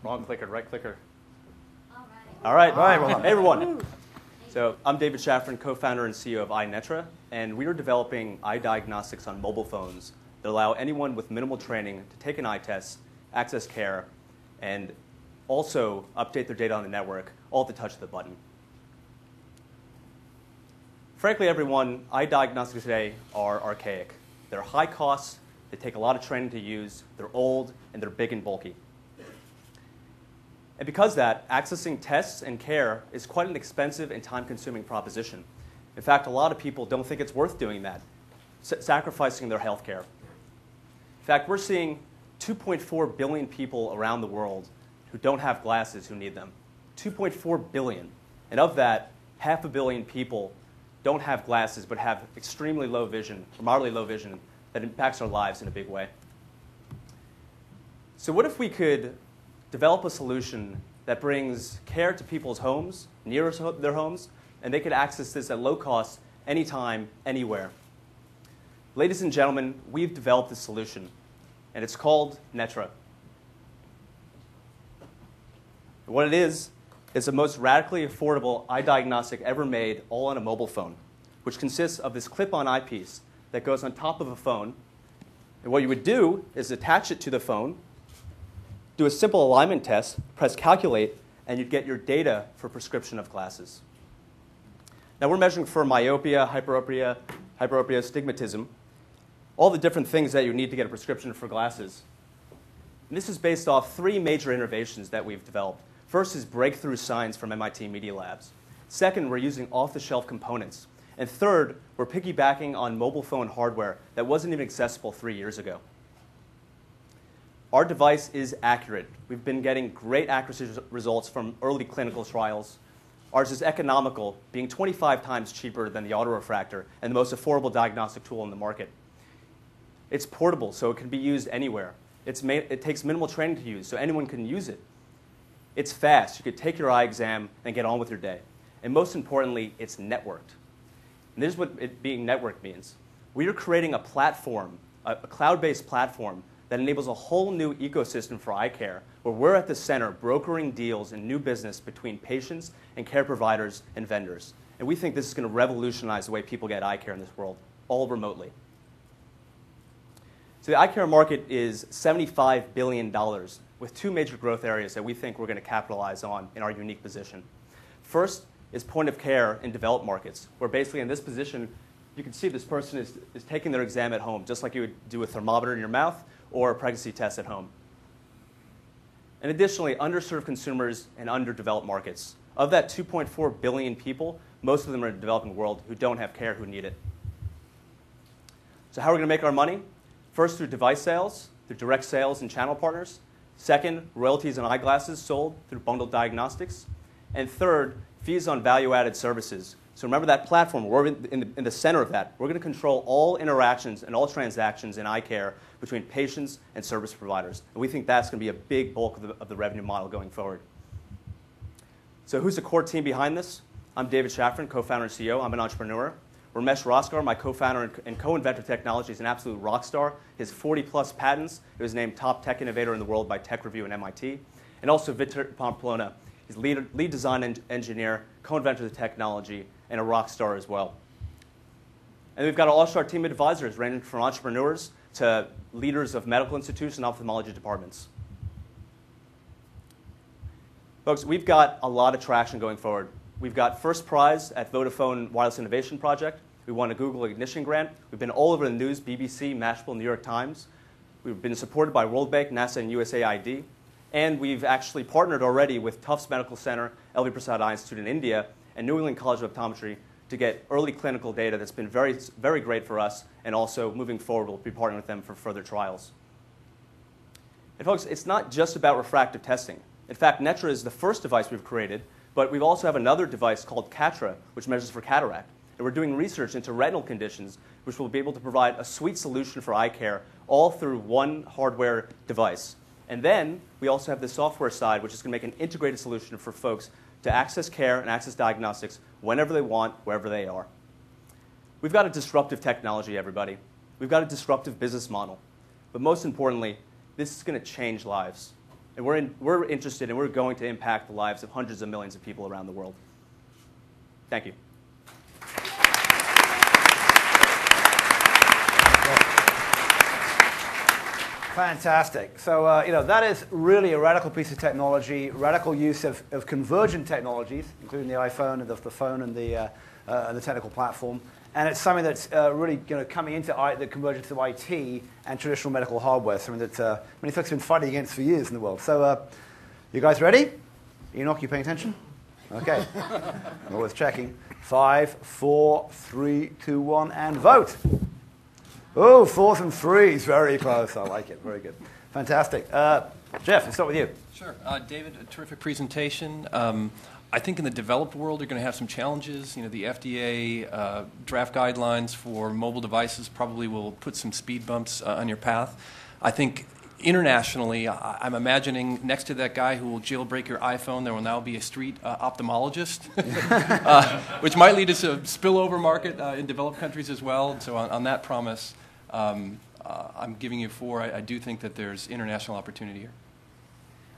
Wrong clicker, right clicker. All right. Hey, everyone. So I'm David Schafran, co-founder and CEO of EyeNetra, and we are developing eye diagnostics on mobile phones that allow anyone with minimal training to take an eye test, access care, and also update their data on the network, all at the touch of the button. Frankly, everyone, eye diagnostics today are archaic. They're high cost, they take a lot of training to use, they're old, and they're big and bulky. And because of that, accessing tests and care is quite an expensive and time-consuming proposition. In fact, a lot of people don't think it's worth doing that, sacrificing their health care. In fact, we're seeing 2.4 billion people around the world who don't have glasses who need them. 2.4 billion. And of that, 500 million people don't have glasses but have extremely low vision, or moderately low vision, that impacts our lives in a big way. So what if we could develop a solution that brings care to people's homes, near their homes, and they could access this at low cost, anytime, anywhere? Ladies and gentlemen, we've developed this solution, and it's called Netra. What it is the most radically affordable eye diagnostic ever made, all on a mobile phone, which consists of this clip-on eyepiece that goes on top of a phone. And what you would do is attach it to the phone, do a simple alignment test, press calculate, and you'd get your data for prescription of glasses. Now we're measuring for myopia, hyperopia, astigmatism, all the different things that you need to get a prescription for glasses. And this is based off 3 major innovations that we've developed. First is breakthrough science from MIT Media Labs. Second, we're using off-the-shelf components. And third, we're piggybacking on mobile phone hardware that wasn't even accessible 3 years ago. Our device is accurate. We've been getting great accuracy results from early clinical trials. Ours is economical, being 25 times cheaper than the autorefractor and the most affordable diagnostic tool on the market. It's portable, so it can be used anywhere. It takes minimal training to use, so anyone can use it. It's fast. You could take your eye exam and get on with your day. And most importantly, it's networked. And this is what it being networked means. We are creating a platform, a cloud-based platform, that enables a whole new ecosystem for eye care, where we're at the center brokering deals and new business between patients and care providers and vendors. And we think this is going to revolutionize the way people get eye care in this world, all remotely. So the eye care market is $75 billion, with 2 major growth areas that we think we're going to capitalize on in our unique position. First is point of care in developed markets, where basically in this position, you can see this person is taking their exam at home, just like you would do a thermometer in your mouth or a pregnancy test at home. And additionally, underserved consumers in underdeveloped markets. Of that 2.4 billion people, most of them are in the developing world who don't have care, who need it. So how are we going to make our money? First, through device sales, through direct sales and channel partners. Second, royalties on eyeglasses sold through bundled diagnostics. And third, fees on value-added services. So remember that platform, we're in the center of that. We're going to control all interactions and all transactions in eye care between patients and service providers. And we think that's going to be a big bulk of the revenue model going forward. So who's the core team behind this? I'm David Schafran, co-founder and CEO. I'm an entrepreneur. Ramesh Raskar, my co-founder and co-inventor of technology, is an absolute rock star. He has 40-plus patents. He was named top tech innovator in the world by Tech Review and MIT. And also Victor Pamplona. He's lead design engineer, co-inventor of the technology, and a rock star as well. And we've got an all-star team of advisors ranging from entrepreneurs to leaders of medical institutions and ophthalmology departments. Folks, we've got a lot of traction going forward. We've got first prize at Vodafone Wireless Innovation Project. We won a Google Ignition grant. We've been all over the news, BBC, Mashable, New York Times. We've been supported by World Bank, NASA, and USAID. And we've actually partnered already with Tufts Medical Center, LV Prasad Eye Institute in India, and New England College of Optometry to get early clinical data that's been very, very great for us, and also moving forward, we'll be partnering with them for further trials. And folks, it's not just about refractive testing. In fact, Netra is the first device we've created, but we also have another device called Catra, which measures for cataract. And we're doing research into retinal conditions, which will be able to provide a sweet solution for eye care, all through one hardware device. And then we also have the software side, which is going to make an integrated solution for folks to access care and access diagnostics whenever they want, wherever they are. We've got a disruptive technology, everybody. We've got a disruptive business model. But most importantly, this is going to change lives. And we're interested and we're going to impact the lives of hundreds of millions of people around the world. Thank you. Fantastic. So, that is really a radical piece of technology, radical use of convergent technologies, including the iPhone and the phone and the technical platform. And it's something that's really coming into the convergence of IT and traditional medical hardware, something that many folks have been fighting against for years in the world. So, you guys ready? Enoch, you paying attention? Okay. Always checking. 5, 4, 3, 2, 1, and vote. Oh, 4s and 3s, very close. I like it. Very good. Fantastic. Jeff, let's start with you. Sure. David, a terrific presentation. I think in the developed world, you're going to have some challenges. The FDA draft guidelines for mobile devices probably will put some speed bumps on your path. I think internationally, I'm imagining next to that guy who will jailbreak your iPhone, there will now be a street ophthalmologist, which might lead to a spillover market in developed countries as well. So on that promise, I'm giving you 4. I do think that there's international opportunity here.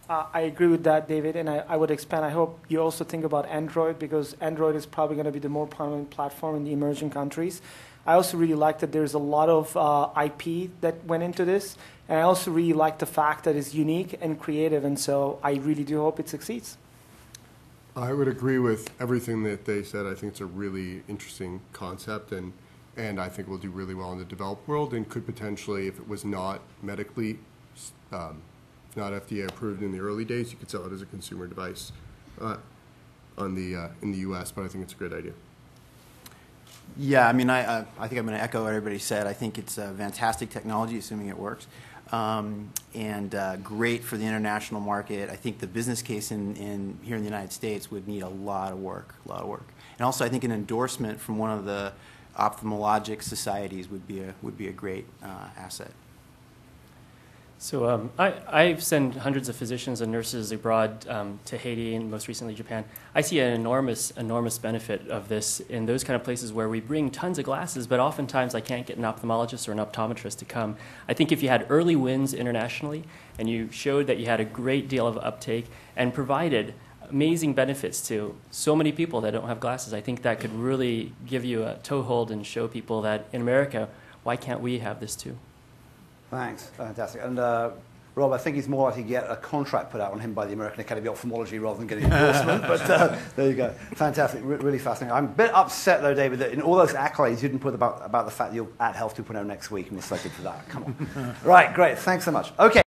I agree with that, David, and I would expand. I hope you also think about Android, because Android is probably going to be the more prominent platform in the emerging countries. I also really like that there's a lot of IP that went into this, and I also really like the fact that it's unique and creative, and so I really do hope it succeeds. I would agree with everything that they said. I think it's a really interesting concept, and I think we'll do really well in the developed world, and could potentially, if it was not medically, not FDA approved in the early days, you could sell it as a consumer device in the U.S., but I think it's a great idea. Yeah, I mean, I think I'm going to echo what everybody said. I think it's a fantastic technology, assuming it works, and great for the international market. I think the business case here in the United States would need a lot of work. And also, I think an endorsement from one of the ophthalmologic societies would be a great asset. So I've sent hundreds of physicians and nurses abroad to Haiti and most recently Japan. I see an enormous benefit of this in those kind of places where we bring tons of glasses, but oftentimes I can't get an ophthalmologist or an optometrist to come. I think if you had early wins internationally and you showed that you had a great deal of uptake and provided amazing benefits to so many people that don't have glasses, I think that could really give you a toehold and show people that in America, why can't we have this too? Thanks. Fantastic. And Rob, I think he's more likely to get a contract put out on him by the American Academy of Ophthalmology rather than getting an endorsement. But there you go. Fantastic. Really fascinating. I'm a bit upset, though, David, that in all those accolades you didn't put about the fact that you're at Health 2.0 next week and you're selected for that. Come on. Right, great. Thanks so much. Okay.